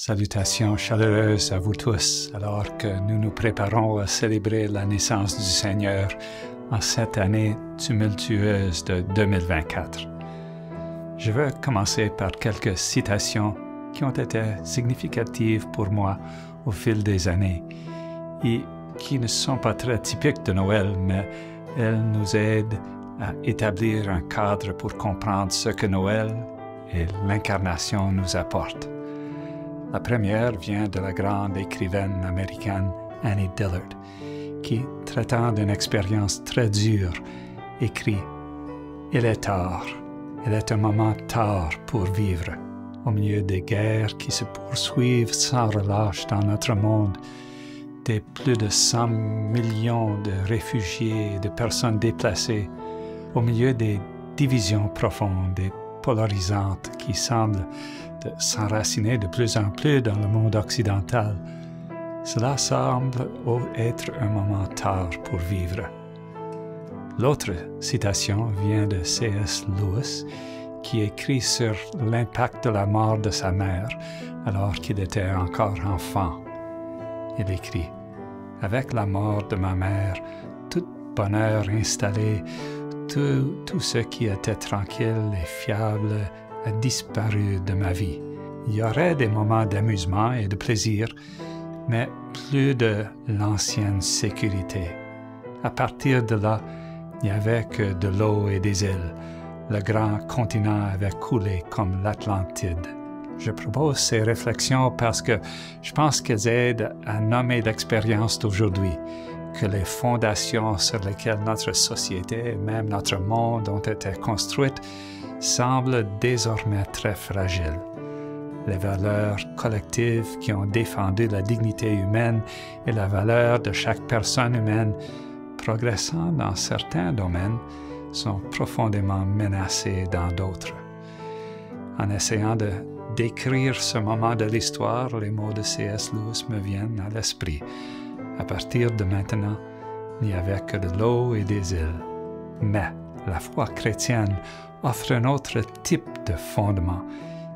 Salutations chaleureuses à vous tous, alors que nous nous préparons à célébrer la naissance du Seigneur en cette année tumultueuse de 2024. Je veux commencer par quelques citations qui ont été significatives pour moi au fil des années et qui ne sont pas très typiques de Noël, mais elles nous aident à établir un cadre pour comprendre ce que Noël et l'incarnation nous apportent. La première vient de la grande écrivaine américaine Annie Dillard, qui, traitant d'une expérience très dure, écrit « Il est tard, il est un moment tard pour vivre, au milieu des guerres qui se poursuivent sans relâche dans notre monde, des plus de 100 millions de réfugiés et de personnes déplacées, au milieu des divisions profondes et polarisantes qui semblent de s'enraciner de plus en plus dans le monde occidental. Cela semble être un moment tard pour vivre. » L'autre citation vient de C.S. Lewis, qui écrit sur l'impact de la mort de sa mère alors qu'il était encore enfant. Il écrit « Avec la mort de ma mère, tout bonheur installé, tout ce qui était tranquille et fiable a disparu de ma vie. Il y aurait des moments d'amusement et de plaisir, mais plus de l'ancienne sécurité. À partir de là, il n'y avait que de l'eau et des îles. Le grand continent avait coulé comme l'Atlantide. » Je propose ces réflexions parce que je pense qu'elles aident à nommer l'expérience d'aujourd'hui, que les fondations sur lesquelles notre société et même notre monde ont été construites semblent désormais très fragiles. Les valeurs collectives qui ont défendu la dignité humaine et la valeur de chaque personne humaine, progressant dans certains domaines, sont profondément menacées dans d'autres. En essayant de décrire ce moment de l'histoire, les mots de C.S. Lewis me viennent à l'esprit. À partir de maintenant, il n'y avait que de l'eau et des îles. Mais la foi chrétienne offre un autre type de fondement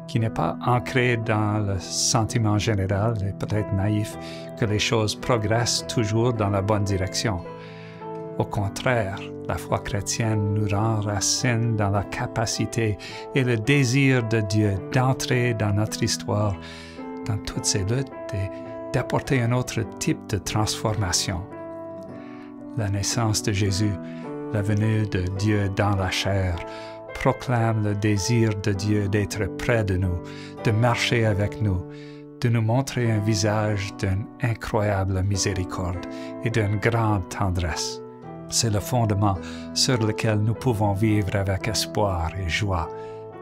qui n'est pas ancré dans le sentiment général et peut-être naïf que les choses progressent toujours dans la bonne direction. Au contraire, la foi chrétienne nous enracine dans la capacité et le désir de Dieu d'entrer dans notre histoire, dans toutes ses luttes et d'apporter un autre type de transformation. La naissance de Jésus, la venue de Dieu dans la chair, proclame le désir de Dieu d'être près de nous, de marcher avec nous, de nous montrer un visage d'une incroyable miséricorde et d'une grande tendresse. C'est le fondement sur lequel nous pouvons vivre avec espoir et joie,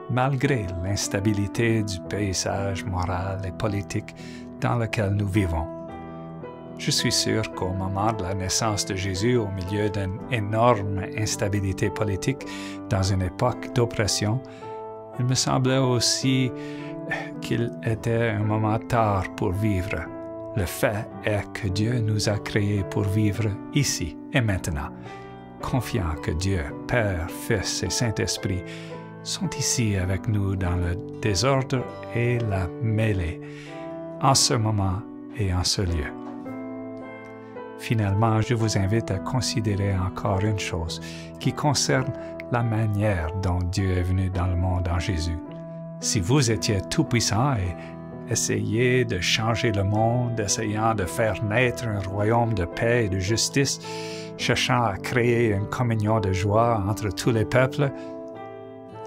malgré l'instabilité du paysage moral et politique dans lequel nous vivons. Je suis sûr qu'au moment de la naissance de Jésus, au milieu d'une énorme instabilité politique, dans une époque d'oppression, il me semblait aussi qu'il était un moment tard pour vivre. Le fait est que Dieu nous a créés pour vivre ici et maintenant, confiant que Dieu, Père, Fils et Saint-Esprit sont ici avec nous dans le désordre et la mêlée, en ce moment et en ce lieu. Finalement, je vous invite à considérer encore une chose qui concerne la manière dont Dieu est venu dans le monde en Jésus. Si vous étiez tout-puissant et essayez de changer le monde, essayant de faire naître un royaume de paix et de justice, cherchant à créer une communion de joie entre tous les peuples,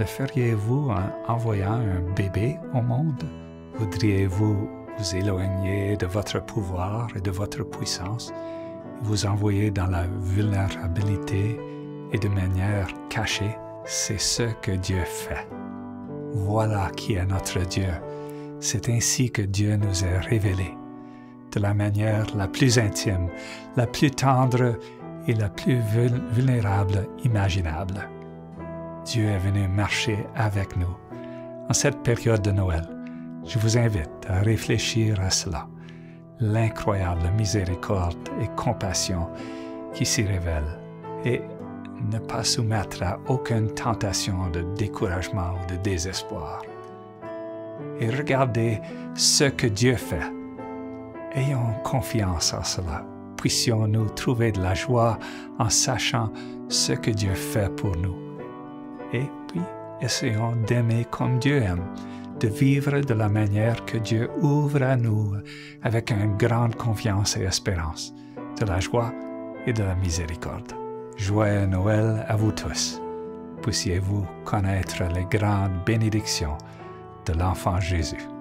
le feriez-vous en envoyant un bébé au monde? Voudriez-vous vous éloigner de votre pouvoir et de votre puissance, vous envoyer dans la vulnérabilité et de manière cachée? C'est ce que Dieu fait. Voilà qui est notre Dieu. C'est ainsi que Dieu nous est révélé, de la manière la plus intime, la plus tendre et la plus vulnérable imaginable. Dieu est venu marcher avec nous. En cette période de Noël, je vous invite à réfléchir à cela, l'incroyable miséricorde et compassion qui s'y révèle, et ne pas soumettre à aucune tentation de découragement ou de désespoir. et regardez ce que Dieu fait. Ayons confiance en cela. Puissions-nous trouver de la joie en sachant ce que Dieu fait pour nous. Et puis, essayons d'aimer comme Dieu aime, de vivre de la manière que Dieu ouvre à nous avec une grande confiance et espérance, de la joie et de la miséricorde. Joyeux Noël à vous tous. Puissiez-vous connaître les grandes bénédictions de l'enfant Jésus.